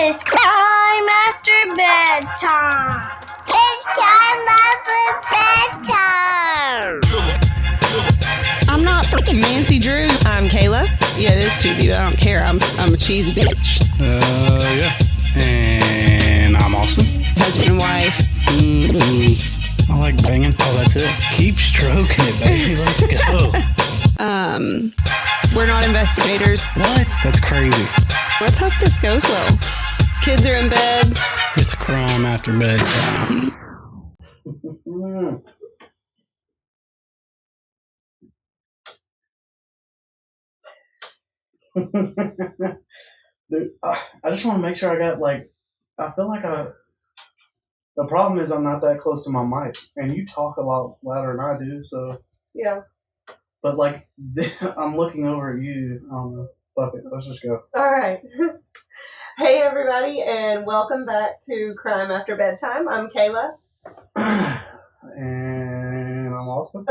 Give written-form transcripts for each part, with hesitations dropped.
is Crime After Bedtime. It's Crime After Bedtime. I'm not freaking Nancy Drew. I'm Kayla. Yeah, it is cheesy, but I don't care. I'm a cheesy bitch. Yeah. And I'm Austin. Husband and wife. I like banging. Oh, that's it. Keep stroking it, baby. Let's go. We're not investigators. What? That's crazy. Let's hope this goes well. Kids are in bed. It's Crime After Bedtime. Dude, I just want to make sure I got, I feel like the problem is I'm not that close to my mic, and you talk a lot louder than I do, so. Yeah. But, I'm looking over at you. I don't know. Fuck it. Let's just go. All right. Hey, everybody, and welcome back to Crime After Bedtime. I'm Kayla. And I'm Austin.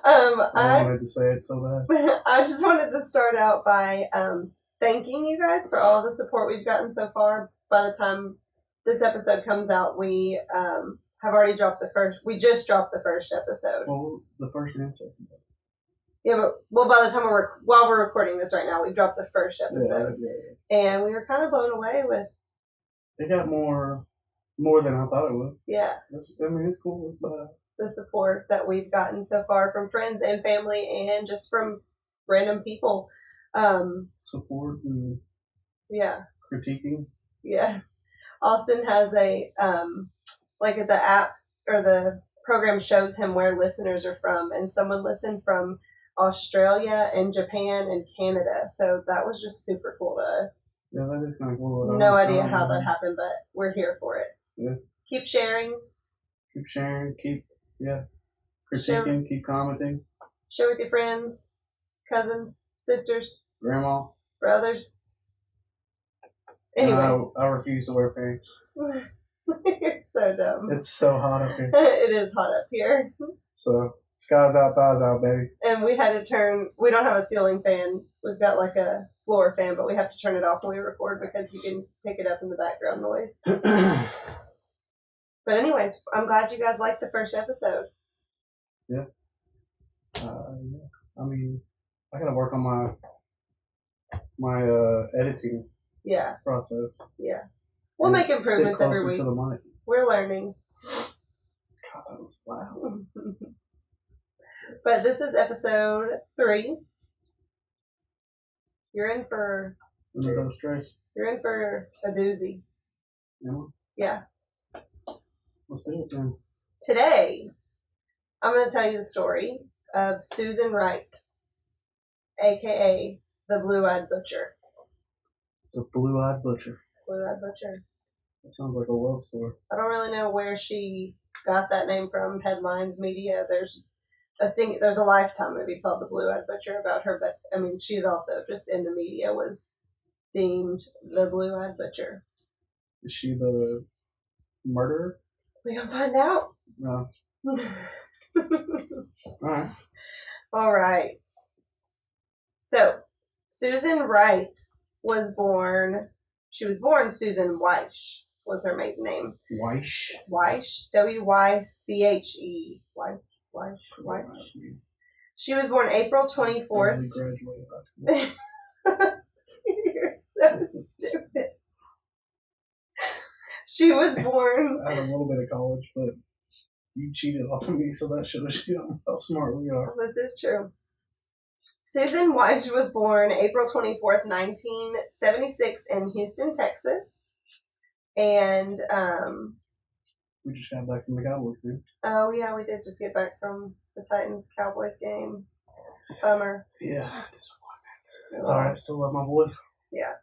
I wanted to say it so bad. I just wanted to start out by thanking you guys for all the support we've gotten so far. By the time this episode comes out, we have already dropped we just dropped the first episode. Well, the first and second. Yeah, but by the time while we're recording this right now, we dropped the first episode. Yeah. And we were kind of blown away with. It got more than I thought it would. Yeah. It's cool. It's bad. The support that we've gotten so far from friends and family and just from random people. Support and critiquing. Yeah. Austin has the app or the program shows him where listeners are from, and someone listened from Australia and Japan and Canada. So that was just super cool to us. Yeah, that is kind of cool. No idea how that happened, but we're here for it. Yeah. Keep sharing. Critiquing, keep commenting. Share with your friends, cousins, sisters, grandma, brothers. Anyway, I refuse to wear pants. You're so dumb. It's so hot up here. It is hot up here. So, skies out, thighs out, baby. And we had to we don't have a ceiling fan. We've got a floor fan, but we have to turn it off when we record because you can pick it up in the background noise. But anyways, I'm glad you guys liked the first episode. Yeah. I mean, I gotta work on my editing process. Yeah. We'll make improvements every week. We're learning. God, that was loud. But this is episode 3. You're in for a doozy. Yeah. Let's do it then. Today, I'm going to tell you the story of Susan Wright, a.k.a. the Blue-Eyed Butcher. The Blue-Eyed Butcher. Blue-Eyed Butcher. That sounds like a love story. I don't really know where she got that name from. Headlines, media. There's a Lifetime movie called The Blue-Eyed Butcher about her, but I mean, she's also just in the media was deemed the Blue-Eyed Butcher. Is she the murderer? We can find out. No. Alright. Alright. So, Susan Wright was born Susan Weiche was her maiden name. Weiche? Weiche. W-Y-C-H-E. Weiche. She was born April 24th. You're so stupid. She was born... I had a little bit of college, but you cheated off of me, so that should have shown how smart we are. This is true. Susan Weiche was born April 24th, 1976 in Houston, Texas. And, we just got back from the Cowboys game. Oh, yeah, we did just get back from the Titans-Cowboys game. Bummer. Yeah, disappointment. It's alright, I still love my boys. Yeah.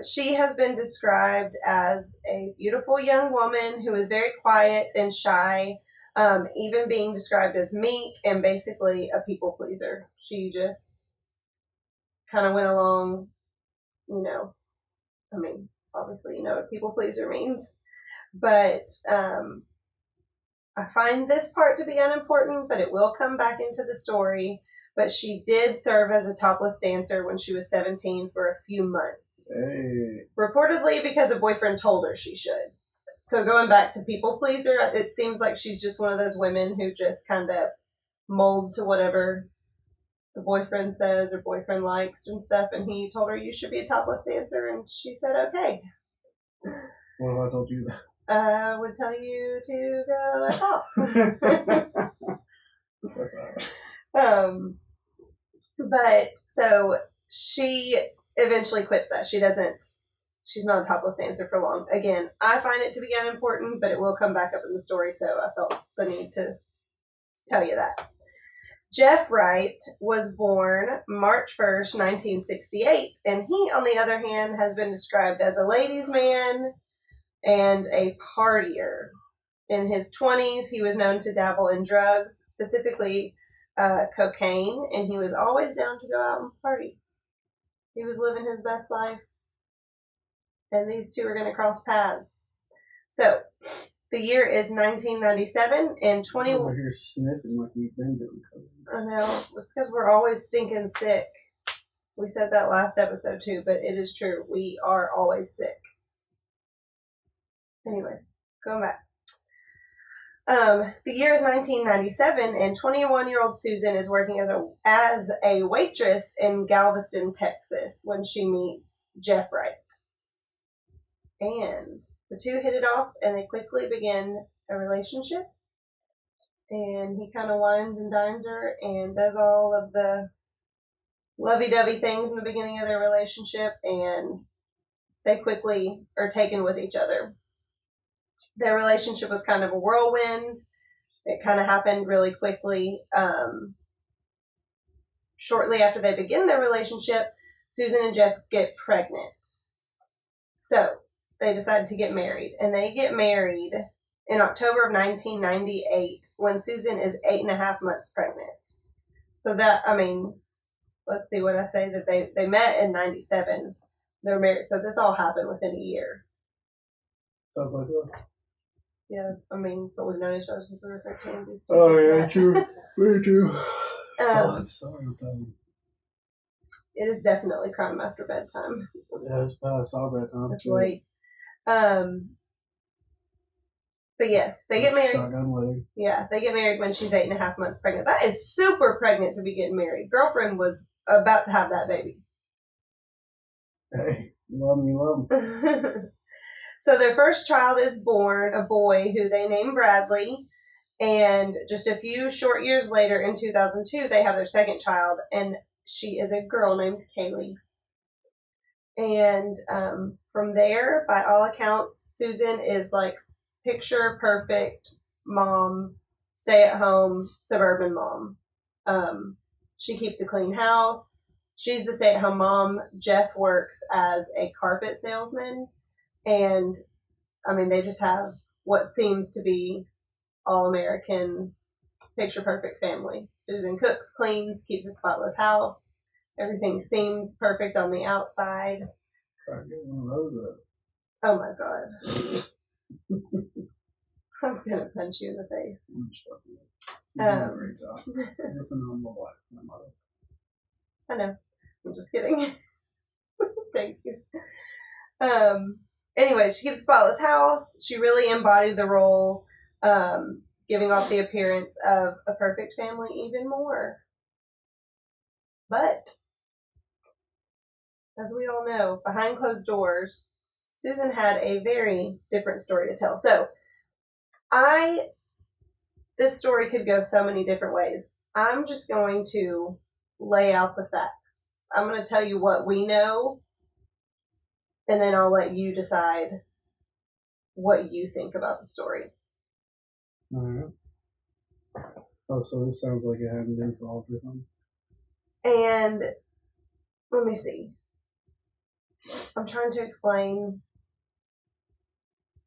She has been described as a beautiful young woman who is very quiet and shy, even being described as meek and basically a people pleaser. She just kind of went along, obviously you know what people pleaser means. But I find this part to be unimportant, but it will come back into the story. but she did serve as a topless dancer when she was 17 for a few months. Hey. Reportedly because a boyfriend told her she should. So going back to people pleaser, it seems like she's just one of those women who just kind of mold to whatever the boyfriend says or boyfriend likes and stuff, and he told her you should be a topless dancer, and she said okay. What if I told you that? I would tell you to go F off. That's alright. But so she eventually quits that. She's not a topless dancer for long. Again, I find it to be unimportant, but it will come back up in the story, so I felt the need to tell you that. Jeff Wright was born March 1st, 1968, and he, on the other hand, has been described as a ladies' man and a partier. In his 20s, he was known to dabble in drugs, specifically cocaine, and he was always down to go out and party. He was living his best life, and these two are going to cross paths. So, the year is 1997, and 21... Over here sniffing like we've been doing COVID. I know. It's because we're always stinking sick. We said that last episode too, but it is true. We are always sick. Anyways, going back. The year is 1997, and 21-year-old Susan is working as a waitress in Galveston, Texas, when she meets Jeff Wright. And the two hit it off, and they quickly begin a relationship. And he kind of wines and dines her and does all of the lovey-dovey things in the beginning of their relationship, and they quickly are taken with each other. Their relationship was kind of a whirlwind. It kind of happened really quickly. Shortly after they begin their relationship, Susan and Jeff get pregnant. So they decided to get married, and they get married in October of 1998 when Susan is 8.5 months pregnant. So that, I mean, let's see what I say, that they met in 97. They're married, so this all happened within a year. Sounds like that. Yeah, I mean, but we've known each other since we were 13. These two Oh, just yeah, met. true. Very true. Sorry about that. It is definitely crime after bedtime. Yeah, it's past our bedtime. It's late. But yes, they get married. Shotgun wedding. Yeah, they get married when she's 8.5 months pregnant. That is super pregnant to be getting married. Girlfriend was about to have that baby. Hey, love me. So their first child is born, a boy who they name Bradley. And just a few short years later, in 2002, they have their second child, and she is a girl named Kaylee. And from there, by all accounts, Susan is like picture perfect mom, stay at home, suburban mom. She keeps a clean house. She's the stay at home mom. Jeff works as a carpet salesman. And I mean, they just have what seems to be all American picture perfect family. Susan cooks, cleans, keeps a spotless house. Everything seems perfect on the outside. Try to get one of those up. Oh my God. I'm gonna punch you in the face. I'm just fucking with it. You're doing a great job. You're a phenomenal wife, my mother. I know. I'm just kidding. Thank you. Anyway, she keeps a spotless house. She really embodied the role, giving off the appearance of a perfect family even more. But, as we all know, behind closed doors, Susan had a very different story to tell. So, this story could go so many different ways. I'm just going to lay out the facts. I'm going to tell you what we know, and then I'll let you decide what you think about the story. Alright. Oh, so this sounds like it hadn't been solved or something. And let me see. I'm trying to explain.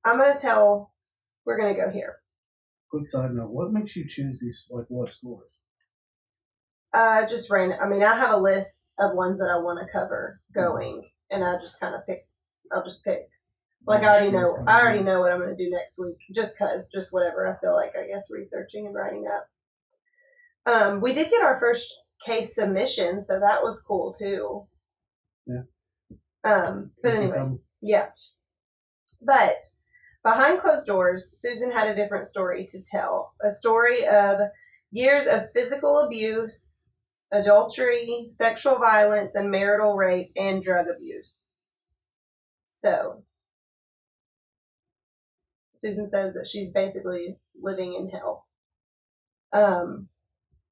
We're going to go here. Quick side note, what makes you choose these, like, what stories? Just random. I mean, I have a list of ones that I want to cover going, and I just kind of I'll just pick. Like, I already know what I'm going to do next week, just whatever I feel like, I guess, researching and writing up. We did get our first case submission, so that was cool too. Yeah. But anyways, yeah. But behind closed doors, Susan had a different story to tell. A story of years of physical abuse, adultery, sexual violence, and marital rape and drug abuse. So, Susan says that she's basically living in hell.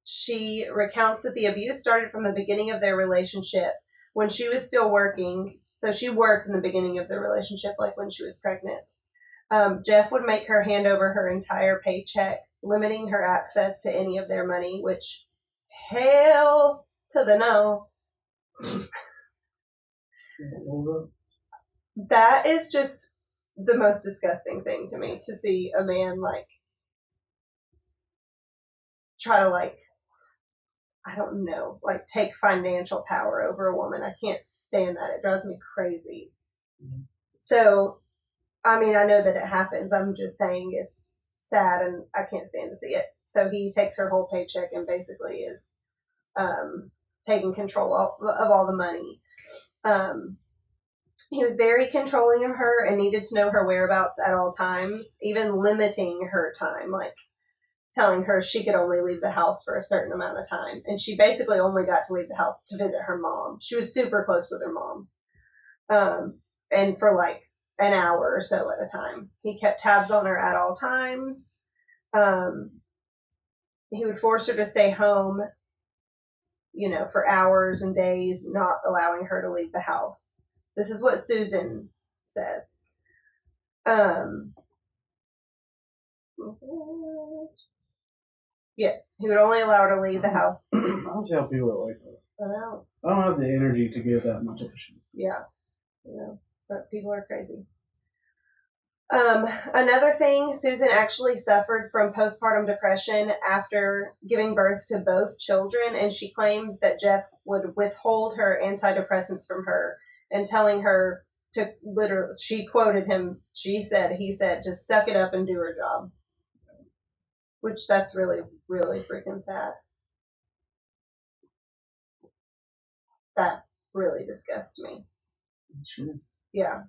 She recounts that the abuse started from the beginning of their relationship when she was still working. So she worked in the beginning of the relationship, like when she was pregnant. Jeff would make her hand over her entire paycheck, limiting her access to any of their money, which, hell to the no. That is just the most disgusting thing to me, to see a man, like, try to, like, I don't know, like, take financial power over a woman. I can't stand that. It drives me crazy. Mm-hmm. So, I mean, I know that it happens. I'm just saying it's sad and I can't stand to see it. So he takes her whole paycheck and basically is taking control of all the money. He was very controlling of her and needed to know her whereabouts at all times, even limiting her time, like telling her she could only leave the house for a certain amount of time. And she basically only got to leave the house to visit her mom. She was super close with her mom. And for like an hour or so at a time. He kept tabs on her at all times. He would force her to stay home, you know, for hours and days, not allowing her to leave the house. This is what Susan says. Yes, he would only allow her to leave the house. I don't see how people are like that. I know. I don't have the energy to give that much attention. Yeah, you know, but people are crazy. Another thing, Susan actually suffered from postpartum depression after giving birth to both children, and she claims that Jeff would withhold her antidepressants from her and telling her to literally, she quoted him, he said, just suck it up and do her job. Which that's really, really freaking sad. That really disgusts me. Sure. Yeah.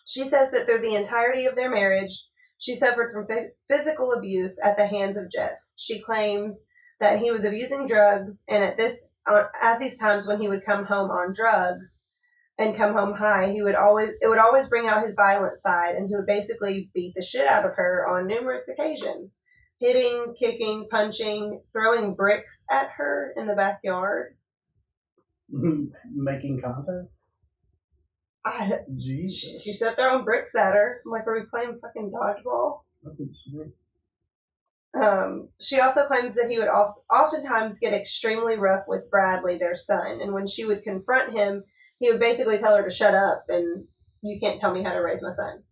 She says that through the entirety of their marriage, she suffered from physical abuse at the hands of Jeff. She claims that he was abusing drugs, and at these times when he would come home on drugs and come home high, it would always bring out his violent side, and he would basically beat the shit out of her on numerous occasions, hitting, kicking, punching, throwing bricks at her in the backyard. Making contact? Jesus. She said throwing bricks at her. I'm like, are we playing fucking dodgeball? She also claims that he would oftentimes get extremely rough with Bradley, their son, and when she would confront him, he would basically tell her to shut up and you can't tell me how to raise my son.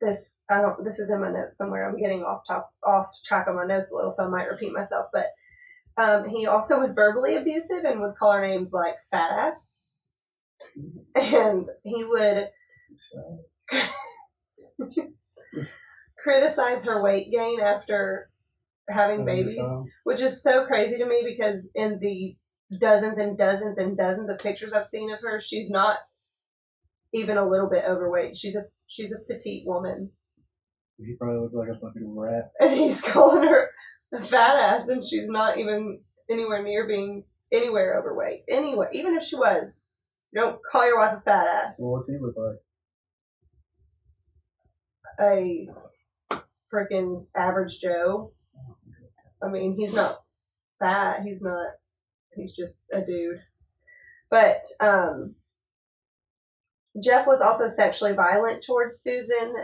This is in my notes somewhere. I'm getting off track on my notes a little, so I might repeat myself, but he also was verbally abusive and would call her names like fat ass. And he would criticize her weight gain after having babies, which is so crazy to me because in the dozens and dozens and dozens of pictures I've seen of her, she's not even a little bit overweight. She's a petite woman. He probably looks like a fucking rat. And he's calling her a fat ass, and she's not even anywhere near being anywhere overweight. Anyway, even if she was, you don't call your wife a fat ass. Well, what's he look like? A freaking average Joe. I mean, he's not fat. He's just a dude. But Jeff was also sexually violent towards Susan,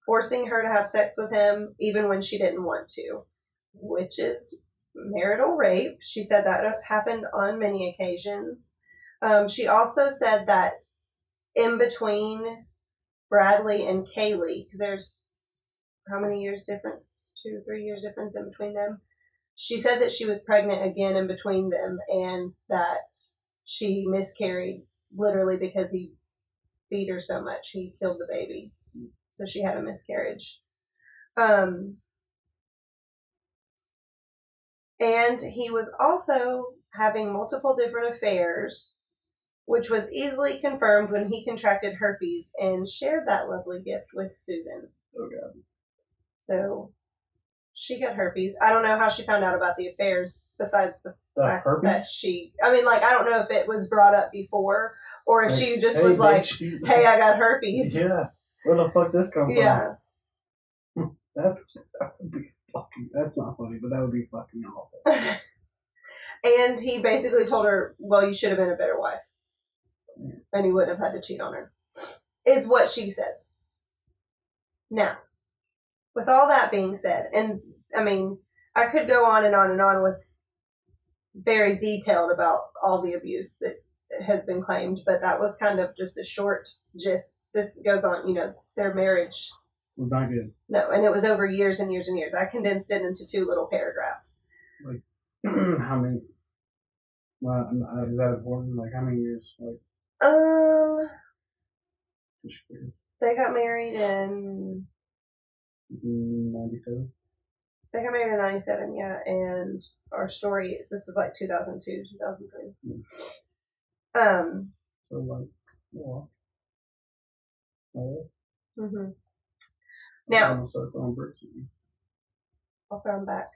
forcing her to have sex with him even when she didn't want to, which is marital rape. She said that happened on many occasions. She also said that in between Bradley and Kaylee, because there's how many years difference? 2-3 years difference in between them. She said that she was pregnant again in between them and that she miscarried literally because he beat her so much. He killed the baby. So she had a miscarriage. And he was also having multiple different affairs, which was easily confirmed when he contracted herpes and shared that lovely gift with Susan. Oh, God. So she got herpes. I don't know how she found out about the affairs besides the fact herpes? that I don't know if it was brought up before or if she just was bitch, hey, I got herpes. Yeah. Where the fuck this come Yeah. from? That would be fucking, that's not funny, but that would be fucking awful. And he basically told her, well, you should have been a better wife. And he wouldn't have had to cheat on her. Is what she says. Now, with all that being said, and I mean, I could go on and on and on with very detailed about all the abuse that has been claimed, but that was kind of just a short gist. This goes on, their marriage Was not good. No, and it was over years and years and years. I condensed it into 2 little paragraphs. Like, how many? Is that important? Like, how many years? Like, just curious. They got married in 97. They got married in 97, yeah, and our story, this is like 2002, 2003. So, like, well. Mm-hmm. I'm Now, gonna start throwing bricks at you. I'll throw them back.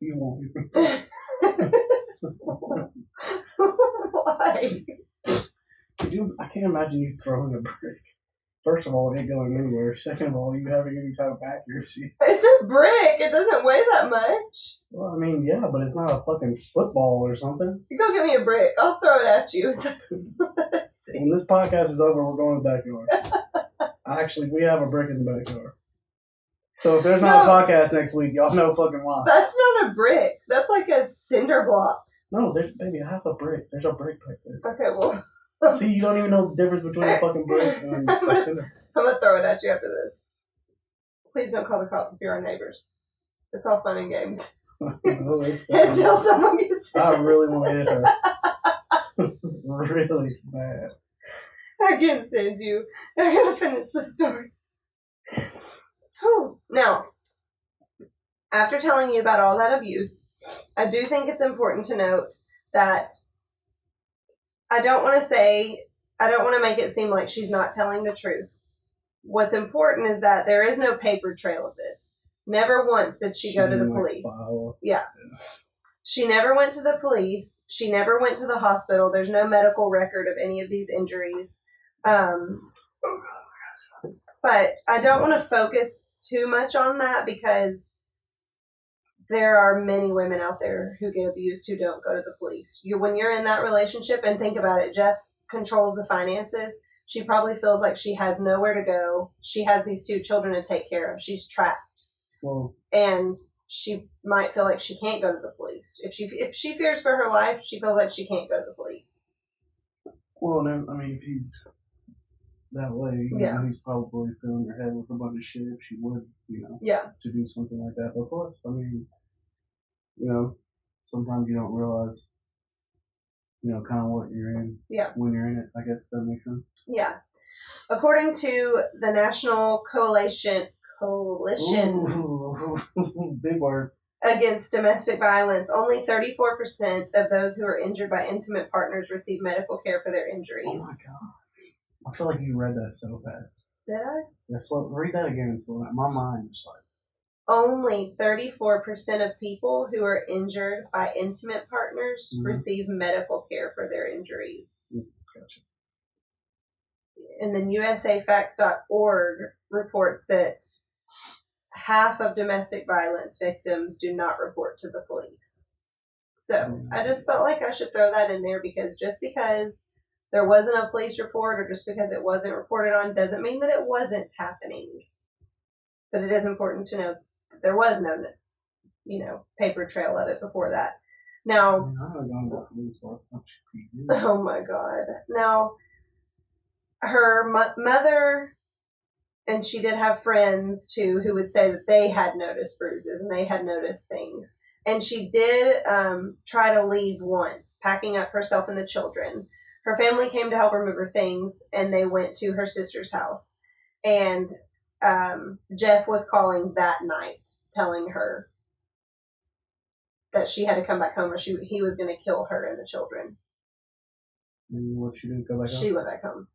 You won't. Why? I can't imagine you throwing a brick. First of all, it ain't going anywhere. Second of all, you having any type of accuracy. It's a brick. It doesn't weigh that much. Well, I mean, yeah, but it's not a fucking football or something. You go get me a brick. I'll throw it at you. Let's see. When this podcast is over, we're going to the backyard. Actually, we have a brick in the backyard. So if there's not a podcast next week, y'all know fucking why. That's not a brick. That's like a cinder block. No, there's, baby, I have a brick. There's a brick back there. Okay, well. See, you don't even know the difference between a fucking brick and a cinder. I'm going to throw it at you after this. Please don't call the cops if you're our neighbors. It's all fun and games. Oh, it's Until someone gets hit. I really want to hit her. Really bad. I can't stand you. I gotta finish the story. Whew. Now, after telling you about all that abuse, I do think it's important to note that I don't want to make it seem like she's not telling the truth. What's important is that there is no paper trail of this. Never once did she go to the police. Yeah. She never went to the police. She never went to the hospital. There's no medical record of any of these injuries. But I don't want to focus too much on that because there are many women out there who get abused who don't go to the police. When you're in that relationship, and think about it, Jeff controls the finances. She probably feels like she has nowhere to go. She has these 2 children to take care of. She's trapped. Well, and she might feel like she can't go to the police. If she fears for her life, she feels like she can't go to the police. well, then, I mean, if he's that way, he's probably filling her head with a bunch of shit if she would, Yeah. to do something like that. But plus, I mean, sometimes you don't realize, kind of what you're in when you're in it. I guess that makes sense. Yeah. According to the National Coalition Ooh, big word. Against Domestic Violence, only 34% of those who are injured by intimate partners receive medical care for their injuries. Oh my god. I feel like you read that so fast. Did I? Yeah, read that again and slow down. My mind is like... Only 34% of people who are injured by intimate partners receive medical care for their injuries. Gotcha. And then USAFacts.org reports that half of domestic violence victims do not report to the police. So I just felt like I should throw that in there because just because there wasn't a police report or just because it wasn't reported on doesn't mean that it wasn't happening. But it is important to know that there was no, paper trail of it before that. Now, oh my God. Now, her mother, and she did have friends too, who would say that they had noticed bruises and they had noticed things. And she did try to leave once, packing up herself and the children. Her family came to help her move her things, and they went to her sister's house. And Jeff was calling that night, telling her that she had to come back home, or he was going to kill her and the children. And what she did, go back She home? went back home.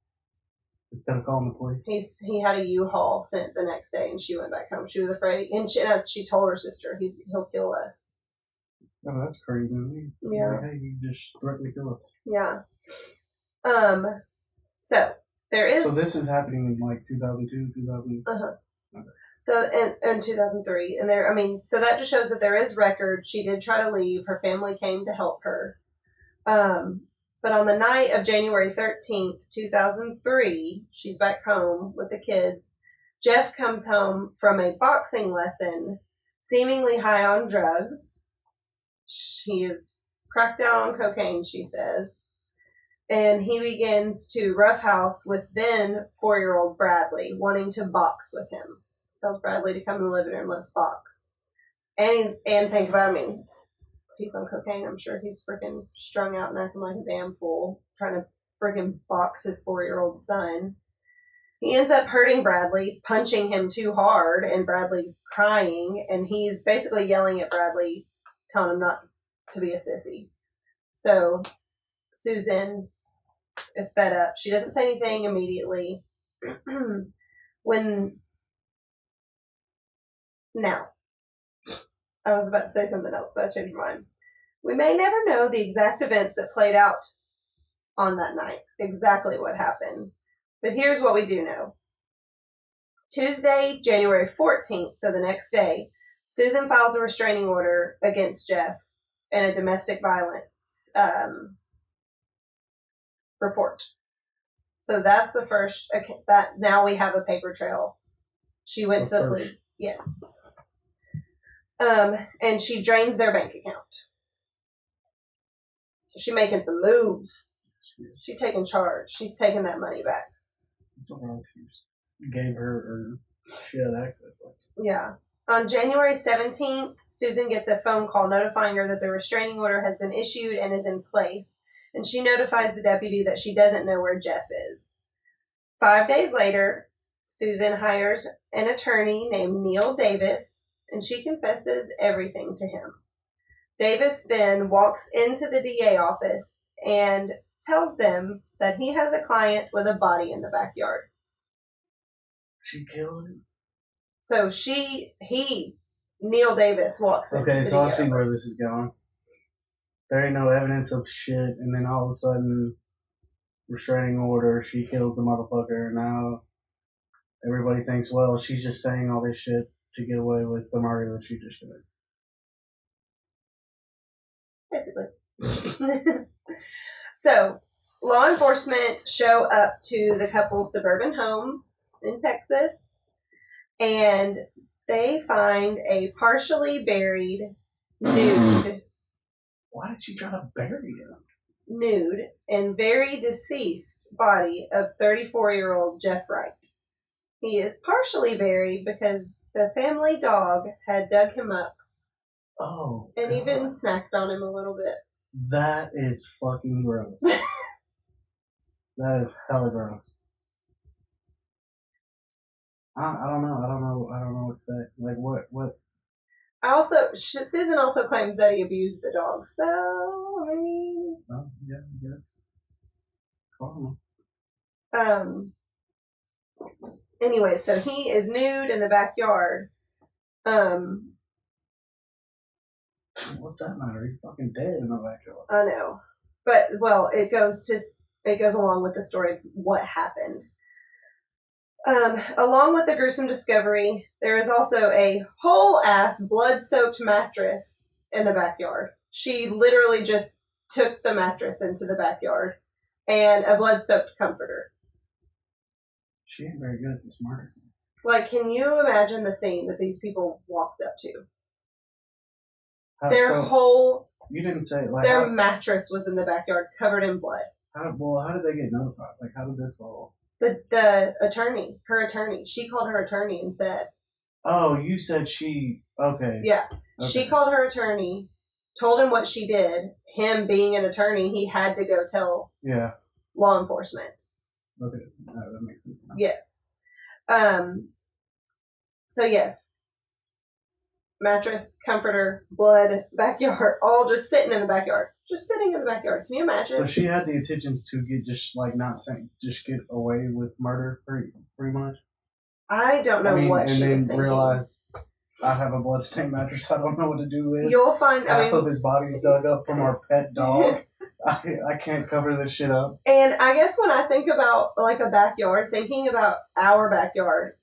Instead of calling the police? He had a U-Haul sent the next day, and she went back home. She was afraid, and she told her sister, he'll kill us. Oh, that's crazy. Yeah. Like, hey, you just threatened to kill us. Yeah. So there is. So this is happening in like 2002, 2000. So in 2003, and so that just shows that there is record. She did try to leave. Her family came to help her. But on the night of January 13th, 2003, she's back home with the kids. Jeff comes home from a boxing lesson, seemingly high on drugs. He is cracked out on cocaine, she says. And he begins to roughhouse with then 4-year-old Bradley, wanting to box with him. Tells Bradley to come in the living room, let's box. And think about it, he's on cocaine. I'm sure he's freaking strung out and acting like a damn fool, trying to freaking box his 4-year-old son. He ends up hurting Bradley, punching him too hard, and Bradley's crying, and he's basically yelling at Bradley, telling him not to be a sissy. So Susan is fed up. She doesn't say anything immediately. Now, I was about to say something else, but I changed my mind. We may never know the exact events that played out on that night, exactly what happened. But here's what we do know. Tuesday, January 14th, so the next day, Susan files a restraining order against Jeff and a domestic violence report. So that's the first, that now we have a paper trail. She went to the police. Yes. And she drains their bank account. So she's making some moves. She's taking charge. She's taking that money back. That's all right. Gave her, or she had access. Yeah. On January 17th, Susan gets a phone call notifying her that the restraining order has been issued and is in place. And she notifies the deputy that she doesn't know where Jeff is. 5 days later, Susan hires an attorney named Neil Davis, and she confesses everything to him. Davis then walks into the DA office and tells them that he has a client with a body in the backyard. She killed him? So Neil Davis walks into the Okay, so I DA see where office. this is going. There ain't no evidence of shit, and then all of a sudden, restraining order, she kills the motherfucker, and now everybody thinks, well, she's just saying all this shit to get away with the murder that she just did. Basically. So, law enforcement show up to the couple's suburban home in Texas, and they find a partially buried, nude Why did she try to bury him? nude and very deceased body of 34-year-old Jeff Wright. He is partially buried because the family dog had dug him up Oh, and God. even snacked on him a little bit. That is fucking gross. That is hella gross. I don't know what to say. Like, what? Susan also claims that he abused the dog, so, I mean... Oh, yeah, I guess. Cool. Anyway, so he is nude in the backyard. What's that matter? He's fucking dead in the backyard. I know. But, well, it goes along with the story of what happened. Along with the gruesome discovery, there is also a whole-ass blood-soaked mattress in the backyard. She literally just took the mattress into the backyard, and a blood-soaked comforter. She ain't very good at this murder. Like, can you imagine the scene that these people walked up to? You didn't say, like... Their mattress was in the backyard, covered in blood. How did they get notified? Like, how did this all... The attorney, her attorney, she called her attorney and said... Oh, you said she... Okay. Yeah. Okay. She called her attorney, told him what she did. Him being an attorney, he had to go tell law enforcement. Okay. That makes sense. Yes. So, yes. mattress, comforter, blood, backyard, all just sitting in the backyard. Just sitting in the backyard. Can you imagine? So she had the intentions to get just get away with murder, pretty much. I don't know what she was thinking. Realize I have a bloodstained mattress I don't know what to do with. You'll find half of his body's dug up from our pet dog. I can't cover this shit up. And I guess when I think about like a backyard, thinking about our backyard,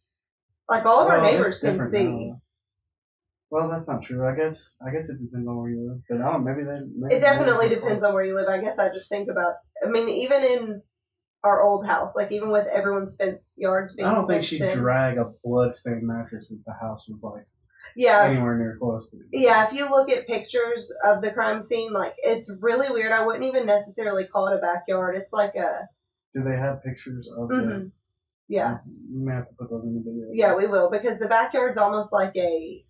like all of our neighbors can see. Now. Well, that's not true. I guess it depends on where you live. But I don't. Maybe it definitely depends on where you live. I guess I just think about. I mean, even in our old house, like even with everyone's fenced yards being. I don't think she'd drag a bloodstained mattress if the house was like. Yeah. Anywhere near close to it. Yeah, if you look at pictures of the crime scene, like it's really weird. I wouldn't even necessarily call it a backyard. It's like a. Do they have pictures of it? Yeah. You may have to put those in the video. Yeah, we will, because the backyard's almost like a.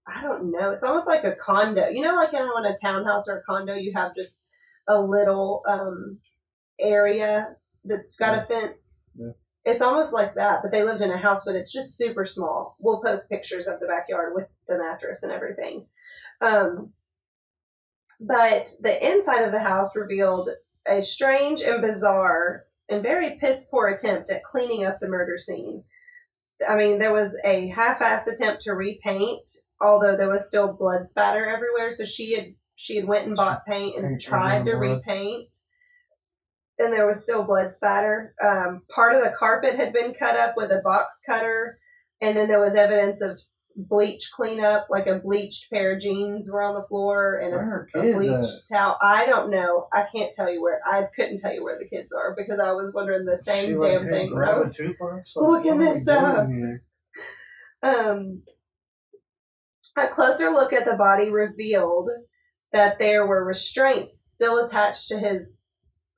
I don't know. It's almost like a condo. You know, like in a townhouse or a condo, you have just a little area that's got a fence. Yeah. It's almost like that, but they lived in a house, but it's just super small. We'll post pictures of the backyard with the mattress and everything. But the inside of the house revealed a strange and bizarre and very piss-poor attempt at cleaning up the murder scene. I mean, there was a half-assed attempt to repaint, although there was still blood spatter everywhere. So she had went and bought paint and tried to repaint. And there was still blood spatter. Part of the carpet had been cut up with a box cutter. And then there was evidence of bleach cleanup, like a bleached pair of jeans were on the floor and a bleached towel. I don't know. I can't tell you where. I couldn't tell you where the kids are because I was wondering the same damn thing when I was looking this up. A closer look at the body revealed that there were restraints still attached to his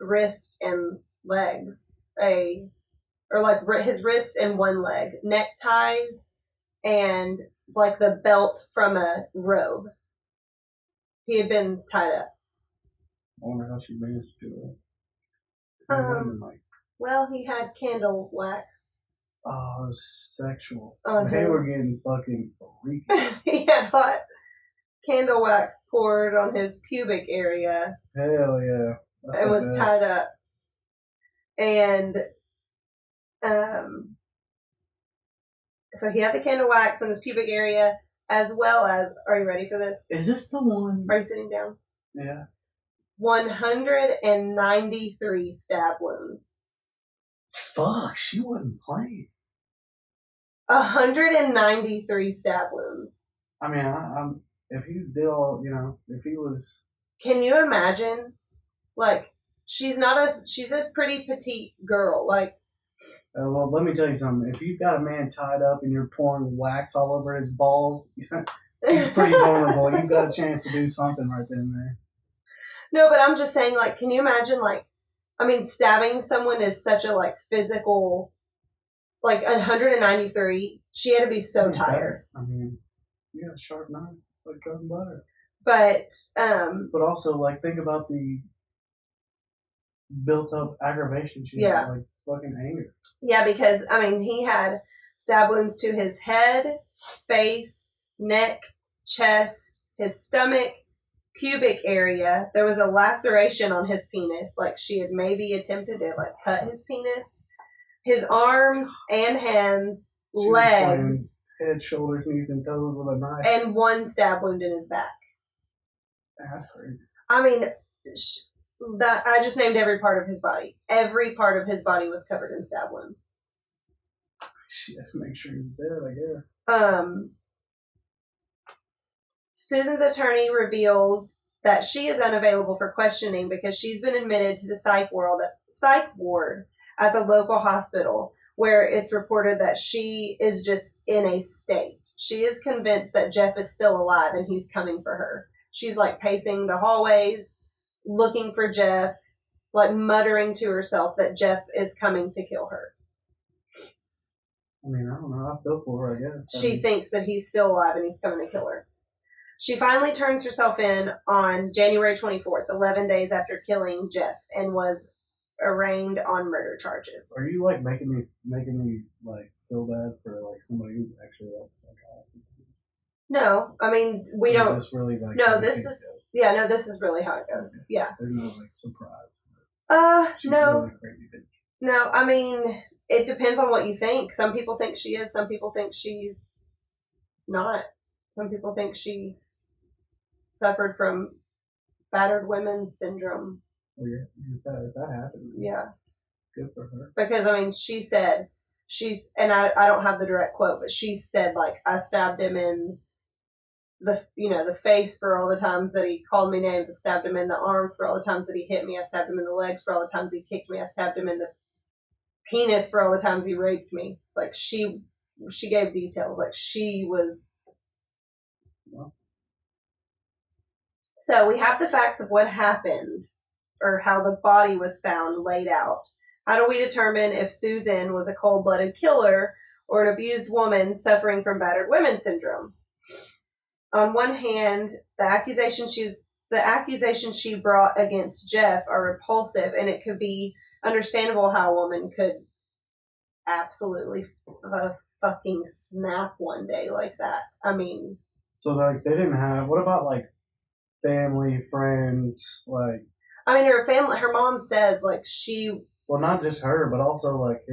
wrists and legs, his wrists and one leg, neckties, and like the belt from a robe. He had been tied up. I wonder how she managed to do it. Well, he had candle wax. Oh, it was sexual. They were getting fucking freaky. He had hot candle wax poured on his pubic area. Hell yeah. It was tied up. And so he had the candle wax in his pubic area, as well as, are you ready for this? Is this the one? Are you sitting down? Yeah. 193 stab wounds. Fuck, she wasn't playing. 193 stab wounds. I mean, if he did all, if he was. Can you imagine? Like, she's a pretty petite girl. Like, well, let me tell you something. If you've got a man tied up and you're pouring wax all over his balls, he's pretty vulnerable. You've got a chance to do something right then and there. No, but I'm just saying, like, can you imagine, like, I mean, stabbing someone is such a, like, physical, like, 193. She had to be so tired. I mean, you got a sharp knife. It's like cutting butter. But also, like, think about the built-up aggravation she had, like, fucking anger. Yeah, because, I mean, he had stab wounds to his head, face, neck, chest, his stomach, pubic area. There was a laceration on his penis, like she had maybe attempted to like cut his penis. His arms and hands, legs, head, shoulders, knees, and toes with a knife, and one stab wound in his back. That's crazy. I mean, that I just named every part of his body. Every part of his body was covered in stab wounds. Shit, make sure he's dead, I guess. Susan's attorney reveals that she is unavailable for questioning because she's been admitted to the psych ward at the local hospital, where it's reported that she is just in a state. She is convinced that Jeff is still alive and he's coming for her. She's like pacing the hallways, looking for Jeff, like muttering to herself that Jeff is coming to kill her. I mean, I don't know. I feel for her, I guess. She thinks that he's still alive and he's coming to kill her. She finally turns herself in on January 24th, 11 days after killing Jeff, and was arraigned on murder charges. Are you like making me like feel bad for like somebody who's actually like psychotic? No, I mean, we don't. Is this really like No, this is. Yeah, no, this is really how it goes. Okay. Yeah. There's no like surprise. She's No. really crazy bitch. No, I mean, it depends on what you think. Some people think she is. Some people think she's not. Some people think she suffered from battered women's syndrome. Well, yeah, if that happened, Yeah. good for her. Because, I mean, she said, and I don't have the direct quote, but she said, like, I stabbed him in the face for all the times that he called me names. I stabbed him in the arm for all the times that he hit me. I stabbed him in the legs for all the times he kicked me. I stabbed him in the penis for all the times he raped me. Like, she gave details. Like, she was... So we have the facts of what happened, or how the body was found laid out. How do we determine if Susan was a cold-blooded killer or an abused woman suffering from battered women syndrome? On one hand, the accusations she brought against Jeff are repulsive, and it could be understandable how a woman could absolutely fucking snap one day like that. I mean... So, like, they didn't have... What about, like, family, friends, like... I mean, her mom says, like, Well, not just her, but also, like,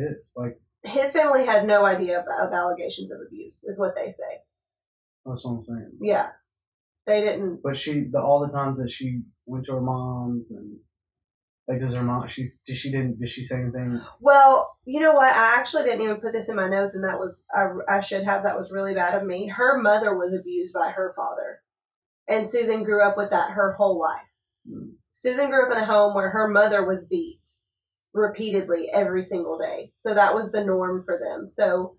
his family had no idea of allegations of abuse, is what they say. That's what I'm saying. Yeah. They didn't... But all the times that she went to her mom's and... Like, does her mom... Did she say anything? Well, you know what? I actually didn't even put this in my notes, and that was... I should have. That was really bad of me. Her mother was abused by her father. And Susan grew up with that her whole life. Susan grew up in a home where her mother was beat repeatedly every single day. So that was the norm for them. So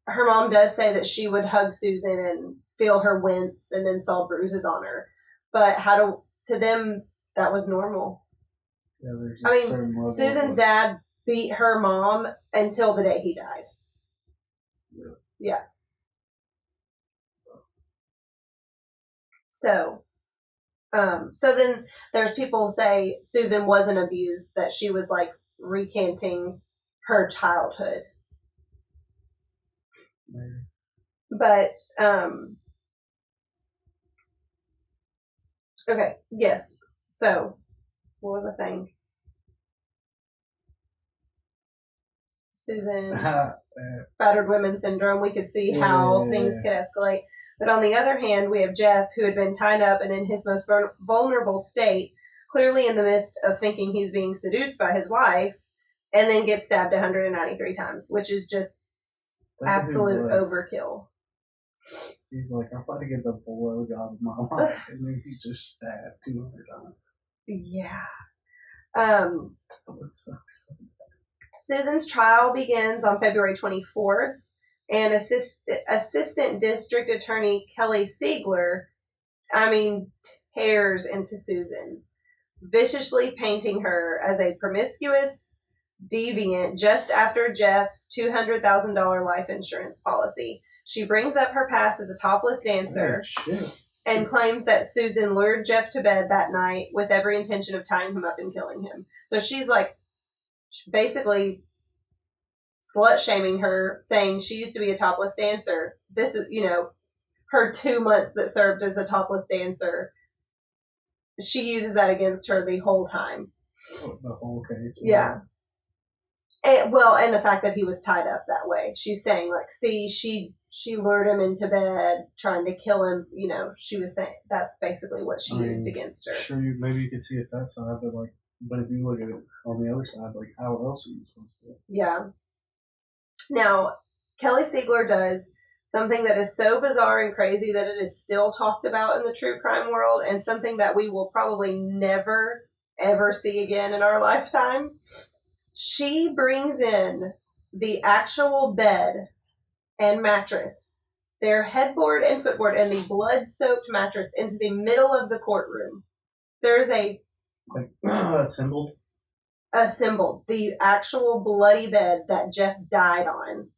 her mom does say that she would hug Susan and feel her wince and then saw bruises on her. But to them, that was normal. Yeah, I mean, Susan's dad beat her mom until the day he died. Yeah. So then there's people who say Susan wasn't abused, that she was like recanting her childhood. Maybe. But, okay, yes. So, what was I saying? Susan, battered women syndrome. We could see how things could escalate. But on the other hand, we have Jeff, who had been tied up and in his most vulnerable state, clearly in the midst of thinking he's being seduced by his wife, and then gets stabbed 193 times, which is just absolute overkill. He's like, I'm about to get the blow job of my life, and then he just stabbed 200 times. Yeah. Oh, it sucks. Susan's trial begins on February 24th. And Assistant District Attorney Kelly Siegler, tears into Susan, viciously painting her as a promiscuous deviant just after Jeff's $200,000 life insurance policy. She brings up her past as a topless dancer and claims that Susan lured Jeff to bed that night with every intention of tying him up and killing him. So she's like, basically slut-shaming her, saying she used to be a topless dancer. This is, her 2 months that served as a topless dancer. She uses that against her the whole time. The whole case. Yeah. And the fact that he was tied up that way. She's saying, like, see, she lured him into bed, trying to kill him. She was saying that's basically what she used against her. Sure, maybe you could see it that side, but if you look at it on the other side, like, how else are you supposed to do it? Yeah. Now, Kelly Siegler does something that is so bizarre and crazy that it is still talked about in the true crime world, and something that we will probably never, ever see again in our lifetime. She brings in the actual bed and mattress, their headboard and footboard, and the blood-soaked mattress into the middle of the courtroom. There's assembled. The actual bloody bed that Jeff died on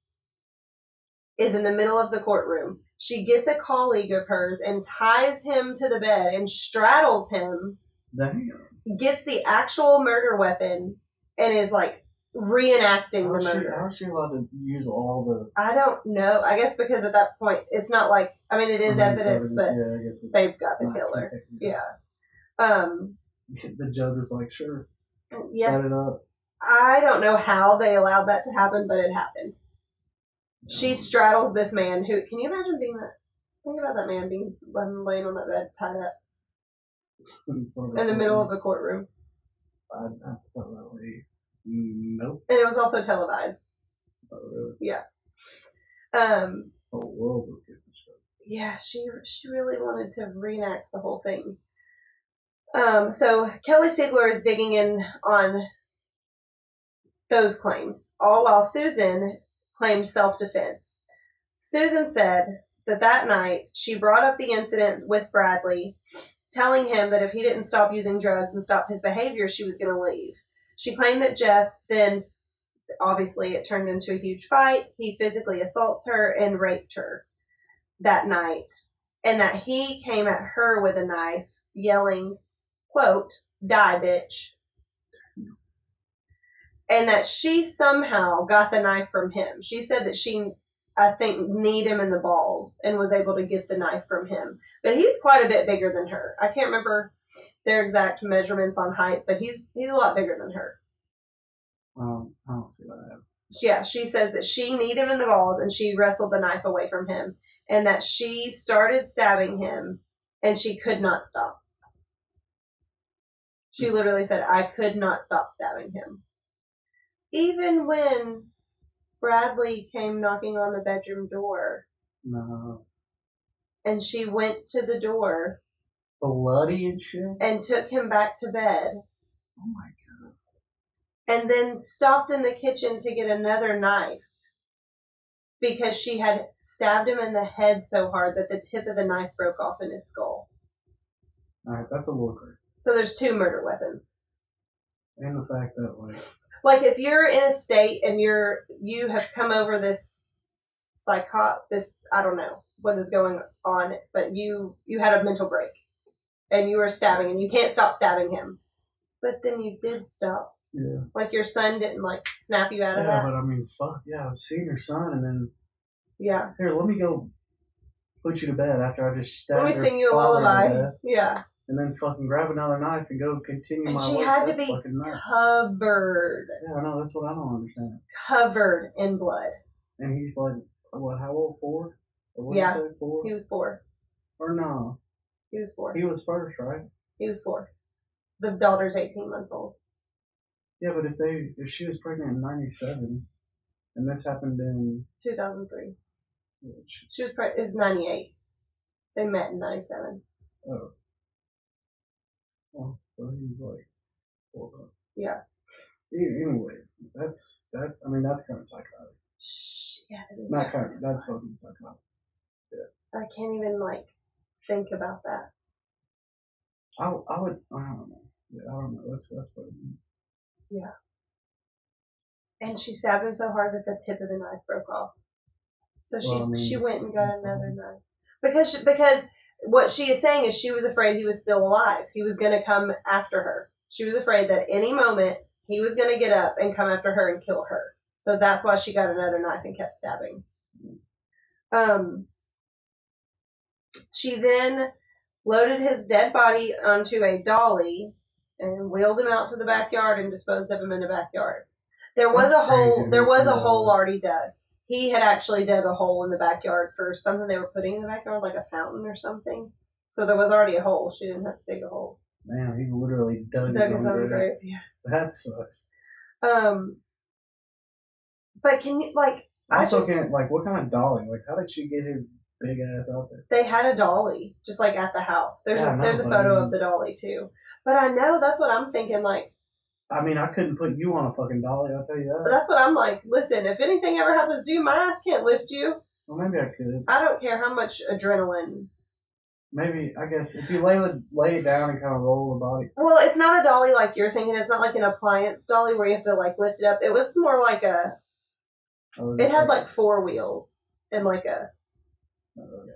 is in the middle of the courtroom. She gets a colleague of hers and ties him to the bed and straddles him. Damn. Gets the actual murder weapon and is like reenacting the How murder. is she allowed to use all the... I don't know. I guess because at that point, it's not like, I mean, it is evidence, but yeah, I guess it's they've got the not killer. protected. Yeah. The judge was like, sure, Yeah. set it up. I don't know how they allowed that to happen, but it happened. She straddles this man who, can you imagine being that? Think about that man being laying on that bed, tied up in the middle of the courtroom. I felt that way. Nope. And it was also televised. Not really. Yeah. The whole world was getting shut. Yeah, she really wanted to reenact the whole thing. So Kelly Siegler is digging in on those claims, all while Susan claimed self-defense. Susan said that night she brought up the incident with Bradley, telling him that if he didn't stop using drugs and stop his behavior, she was going to leave. She claimed that Jeff then, obviously it turned into a huge fight. He physically assaults her and raped her that night, and that he came at her with a knife, yelling, quote, "Die, bitch." And that she somehow got the knife from him. She said that she, I think, kneed him in the balls and was able to get the knife from him. But he's quite a bit bigger than her. I can't remember their exact measurements on height, but he's a lot bigger than her. I don't see that. Yeah, she says that she kneed him in the balls and she wrestled the knife away from him, and that she started stabbing him and she could not stop. She literally said, "I could not stop stabbing him." Even when Bradley came knocking on the bedroom door No. and she went to the door Bloody and shit? and took him back to bed Oh my god. and then stopped in the kitchen to get another knife because she had stabbed him in the head so hard that the tip of the knife broke off in his skull. Alright, that's a little crazy. So there's 2 murder weapons. And the fact that, Like, if you're in a state and you have come over this I don't know what is going on, but you had a mental break and you were stabbing and you can't stop stabbing him, but then you did stop. yeah. Like, your son didn't snap you out of Yeah, that. but I mean, fuck, yeah, I've seen her son, and then, Yeah. here, let me go put you to bed after I just stabbed Let me her sing you a father to lullaby. death, Yeah. and then fucking grab another knife and go continue And my she work. had to That's be fucking nuts. covered Yeah, I know, that's what I don't understand. covered in blood. And he's like, what, how old, 4? Or what Yeah. did you say, 4? He was 4. Or no, He was 4. he was first, right? He was 4. The daughter's 18 months old. Yeah, but if she was pregnant in 97, and this happened in, 2003. which, She was it was 98. They met in 97. oh, well, so he was like 4 months. Yeah. Anyways, that's kind of psychotic. Shh. Yeah. Not kind of, that's fucking psychotic. I can't even think about that. I don't know. Yeah, I don't know. That's what it means. Yeah. And she stabbed him so hard that the tip of the knife broke off. So she went and got another knife because what she is saying is she was afraid he was still alive. He was going to come after her. She was afraid that any moment he was going to get up and come after her and kill her. So that's why she got another knife and kept stabbing. She then loaded his dead body onto a dolly and wheeled him out to the backyard and disposed of him in the backyard. There was That's a hole. crazy. There was a Yeah. hole already dug. He had actually dug a hole in the backyard for something they were putting in the backyard, like a fountain or something. So there was already a hole. She didn't have to dig a hole. Man, he literally dug Dug his own grave. grave. Yeah. That sucks. But can you Also, what kind of dolly? How did she get his big ass out there? They had a dolly just at the house. There's Yeah, I know, there's a but photo I mean- of the dolly too. But I know that's what I'm thinking. I mean, I couldn't put you on a fucking dolly, I'll tell you But that. that's what I'm like. Listen, if anything ever happens to you, my ass can't lift you. Well, maybe I could. I don't care how much adrenaline. Maybe, I guess, if you lay it down and kind of roll the body. Well, it's not a dolly like you're thinking. It's not like an appliance dolly where you have to lift it up. It was more like it had 4 wheels and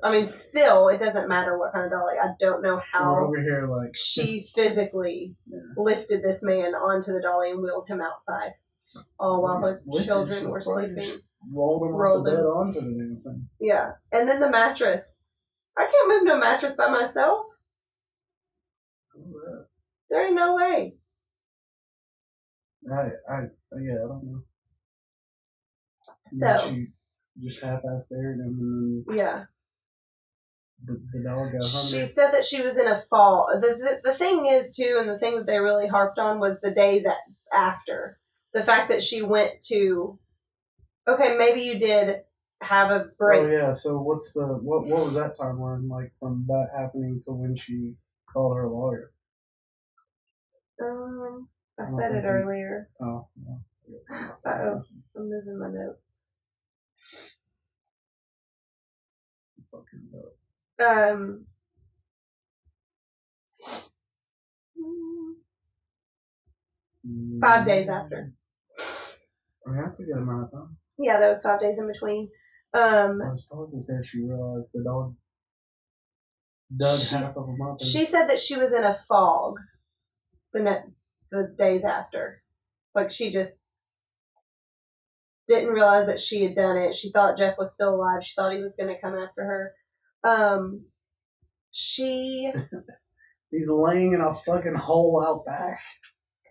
I mean, still, it doesn't matter what kind of dolly. I don't know We're how over here she physically lifted this man onto the dolly and wheeled him outside. all while her With it, children she were probably sleeping. just rolled them Rolled off the them. bed onto the damn thing. Yeah. And then the mattress. I can't move no mattress by myself. Oh, There ain't no way. yeah, I don't know. So, She just half-assed buried him, and then yeah. the dog got She hungry. said that she was in a fall. The thing is, too, and the thing that they really harped on was the days after. The fact that she went to, okay, maybe you did have a break. Oh yeah. So what was that timeline like from that happening to when she called her lawyer? I said it earlier. Oh. No. Uh-oh. I'm moving my notes. Fucking dope. 5 days after. I mean, that's a good amount of time. Yeah, that was 5 days in between. That's probably because she realized the dog dug half of them up. She said that she was in a fog the days after. Like, she just didn't realize that she had done it. She thought Jeff was still alive. She thought he was going to come after her. He's laying in a fucking hole out back.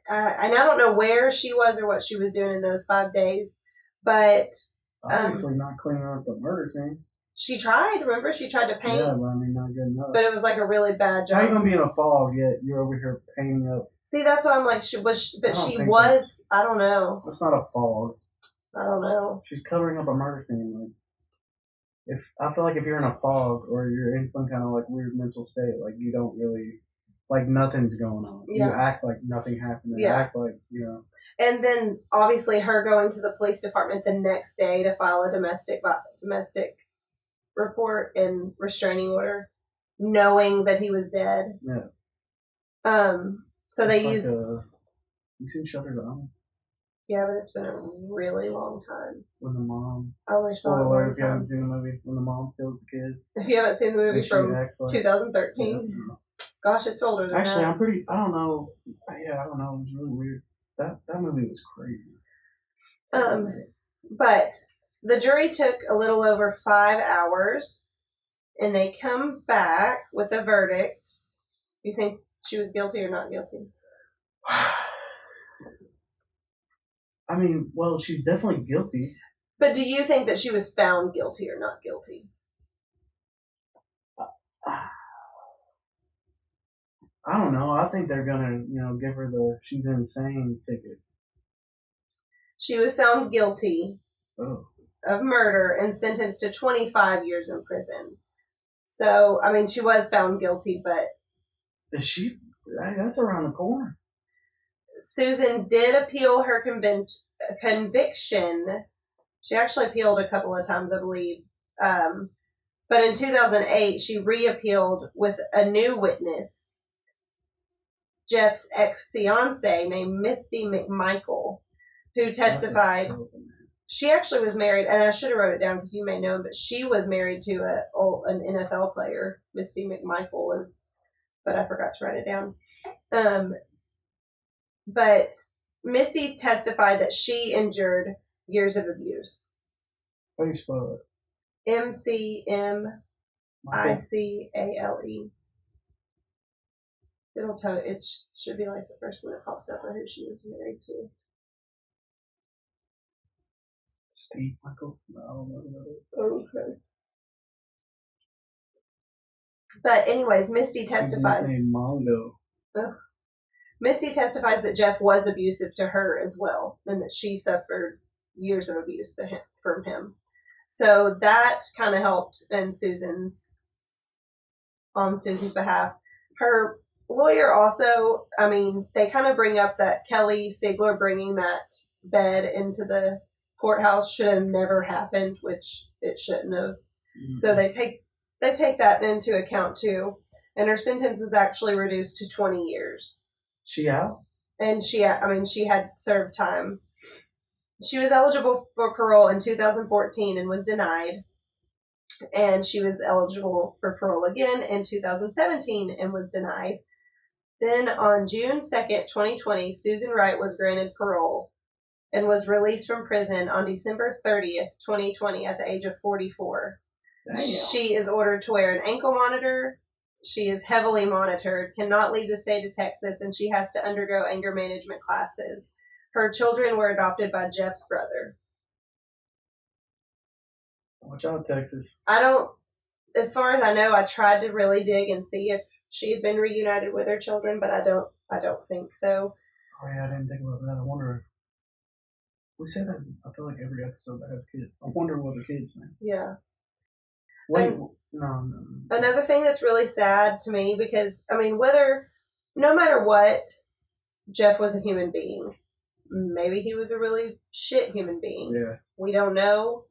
And I don't know where she was or what she was doing in those 5 days, but Obviously not cleaning up the murder scene. she tried. Remember, she tried to paint, Yeah, but I mean, not good enough. but it was like a really bad How you job. gonna be in a fog yet you're over here painting up? See, that's why I'm like, but I don't she think was. I don't know. That's not a fog. I don't know. She's covering up a murder scene. Like, I feel like if you're in a fog or you're in some kind of like weird mental state, like you don't really, like nothing's going on. Yeah. You act like nothing happened. You Yeah. act like, you know. And then obviously her going to the police department the next day to file a domestic report and restraining order, knowing that he was dead. Yeah. So they It's like use. you seen Shuttered Island? Yeah, but it's been a really long time. When the mom. I only saw it Spoiler one alert if you haven't time. seen the movie. When the mom kills the kids. If you haven't seen the movie And she from acts like- 2013, Yeah. gosh, it's older than Actually, that. I don't know. Yeah, I don't know. It was really weird. That movie was crazy. But the jury took a little over 5 hours, and they come back with a verdict. You think she was guilty or not guilty? I mean, well, she's definitely guilty. But do you think that she was found guilty or not guilty? I don't know. I think they're gonna, give her the "she's insane" ticket. She was found guilty Oh, of murder and sentenced to 25 years in prison. So, I mean, she was found guilty, but is she? That's around the corner. Susan did appeal her conviction. She actually appealed a couple of times, I believe. But in 2008, she reappealed with a new witness, Jeff's ex-fiancée named Misty McMichael, who testified. She actually was married, and I should have wrote it down because you may know, but she was married to an NFL player. Misty McMichael was, but I forgot to write it down. But Misty testified that she endured years of abuse. How do you spell McMichael. it? It'll tell you. It should be like the first one that pops up or who she was married to. Steve Michael? No, I don't know who that is. Okay. But anyways, Misty testifies. He's named Mongo. Misty testifies that Jeff was abusive to her as well, and that she suffered years of abuse from him. So that kind of helped on Susan's behalf. Her lawyer also, I mean, they kind of bring up that Kelly Sigler bringing that bed into the courthouse should have never happened, which it shouldn't have. Mm-hmm. So they take that into account too. And her sentence was actually reduced to 20 years. She out? And she had served time. She was eligible for parole in 2014 and was denied. And she was eligible for parole again in 2017 and was denied. Then on June 2nd, 2020, Susan Wright was granted parole. and was released from prison on December 30th, 2020 at the age of 44. Damn. She is ordered to wear an ankle monitor. She is heavily monitored, cannot leave the state of Texas, and she has to undergo anger management classes. Her children were adopted by Jeff's brother. Watch out, Texas. As far as I know, I tried to really dig and see if she had been reunited with her children, but I don't think so. Oh yeah, I didn't think about that. I wonder. We say that, I feel like every episode that has kids. I wonder what the kids think. Yeah. Wait, And no. another thing that's really sad to me, because, I mean, no matter what, Jeff was a human being. Maybe he was a really shit human being. Yeah. We don't know.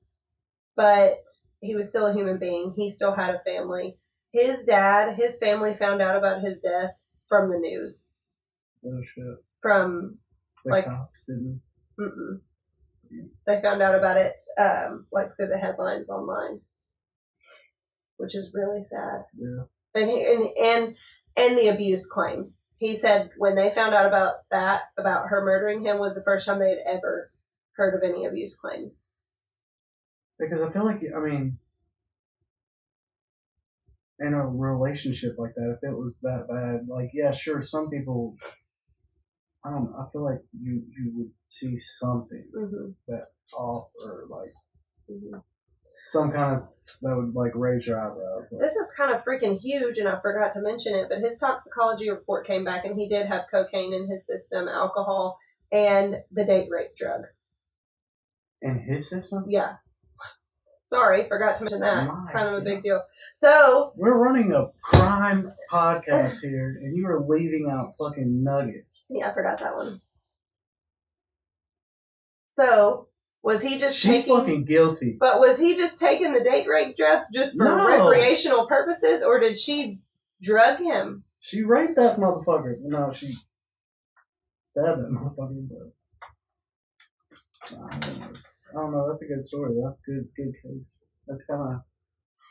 But he was still a human being. He still had a family. His family found out about his death from the news. Oh shit. From, The like, cops didn't. mm-mm. They found out about it, like, through the headlines online. Which is really sad. Yeah. And the abuse claims. He said when they found out about her murdering him, was the first time they had ever heard of any abuse claims. Because I feel like, I mean, in a relationship like that, if it was that bad, like, yeah, sure, some people, I don't know, I feel like you would see something that off, or like some kind of, that would like raise your eyebrows. Like, This is kind of freaking huge, and I forgot to mention it, but his toxicology report came back, and he did have cocaine in his system, alcohol, and the date rape drug. in his system? Yeah. Sorry, forgot to mention that. My Kind of a God. big deal. So, We're running a crime podcast here, and you are leaving out fucking nuggets. yeah, I forgot that one. So, was he just She's taking... fucking guilty. But was he just taking the date rape drug just for No. recreational purposes, or did she drug him? She raped that motherfucker. No, she stabbed that motherfucker. But I don't know. That's a good story, though. Good case. That's kind of.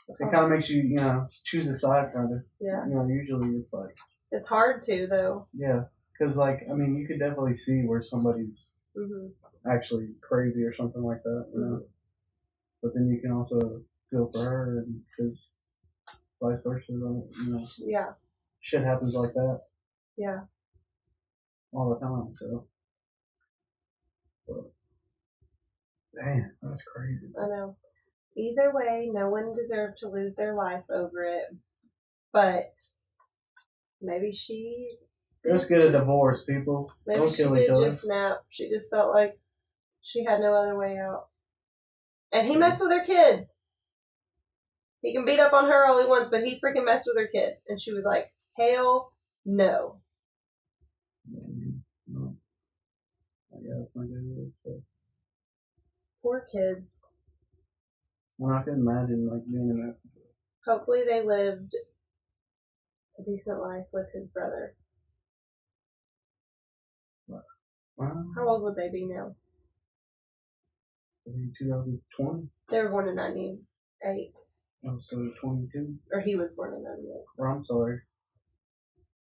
It kind of makes you, choose a side, kind of. Yeah. Usually it's like. It's hard to, though. Yeah, because like, I mean, you could definitely see where somebody's actually crazy or something like that, But then you can also feel for her, and because vice versa, Yeah. shit happens like that Yeah. all the time. So, but, damn, that's crazy. I know. Either way, no one deserved to lose their life over it. But maybe she... Just get a divorce, people. Maybe Don't she kill each did other. just snap. She just felt like she had no other way out. And he messed with her kid. He can beat up on her all he wants, but he freaking messed with her kid. And she was like, hell no. No. Yeah, it's not good. So. Poor kids. Well, I can imagine like being in that situation. Hopefully they lived a decent life with his brother. Wow. How old would they be now? 2020? They were born in 98. Oh, so 22? Or he was born in 98. Or I'm sorry.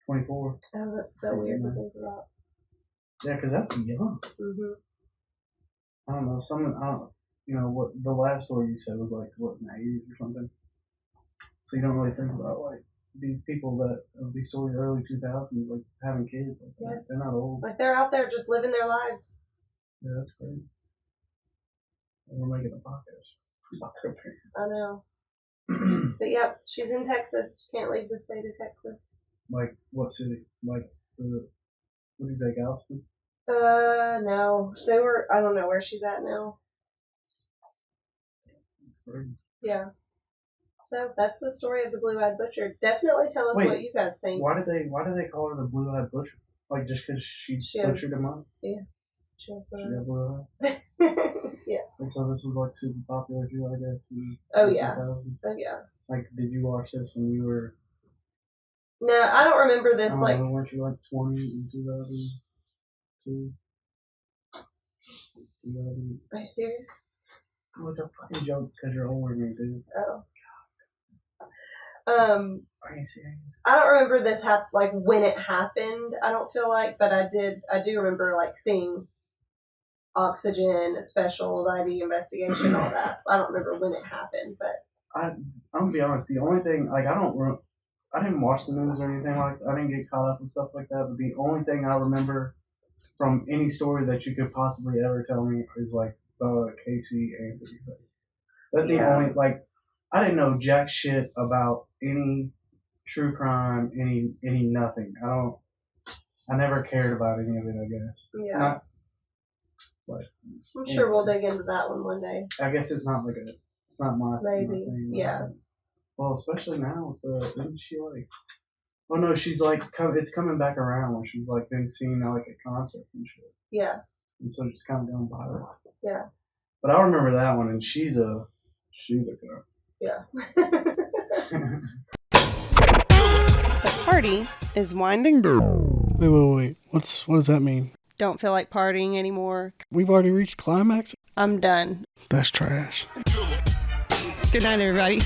24. Oh, that's so weird to think about. Yeah, because that's young. I don't know. What the last story you said was like, what, in the 80s or something? So you don't really think about, like, these people that, of these stories, early 2000s, like, having kids. Like, Yes. They're not old. Like, they're out there just living their lives. Yeah, that's crazy. And we're making a podcast about their parents. I know. But yeah, she's in Texas. She can't leave the state of Texas. Like, what city? Like, what do you say, Galveston? No. I don't know where she's at now. That's crazy. Yeah. So that's the story of the Blue-Eyed Butcher. Definitely tell us Wait, what you guys think. Why did they call her the Blue-Eyed Butcher? Like, just because she butchered him up? Yeah. She was She got blue blue. Yeah. And so this was, like, super popular too, I guess. Oh, yeah. 2000. Oh, yeah. Like, did you watch this when you were... No, I don't remember this, like... weren't you, like, 20 in 2002? 2000? Are you serious? Oh, it's a fucking joke because you're older than me, dude. Oh. Are you serious? I don't remember this like when it happened. I don't feel like, but I do remember like seeing Oxygen, special ID investigation, all that. I don't remember when it happened, but I'm gonna be honest. The only thing, like, I didn't watch the news or anything like that. I didn't get caught up in stuff like that. But the only thing I remember from any story that you could possibly ever tell me is like the Casey Anthony thing. That's the only, like, I didn't know jack shit about any true crime, any nothing. I never cared about any of it, I guess. Yeah. I'm sure we'll dig into that one day. I guess it's not it's not my maybe thing. Yeah. Well, especially now with isn't she like? Oh no, she's like it's coming back around when she's like been seen like at concerts and shit. Yeah. And so it's kind of going viral. Yeah. But I remember that one, and she's a girl. Yeah. The party is winding down. Wait. What does that mean? Don't feel like partying anymore. We've already reached climax? I'm done. That's trash. Good night, everybody.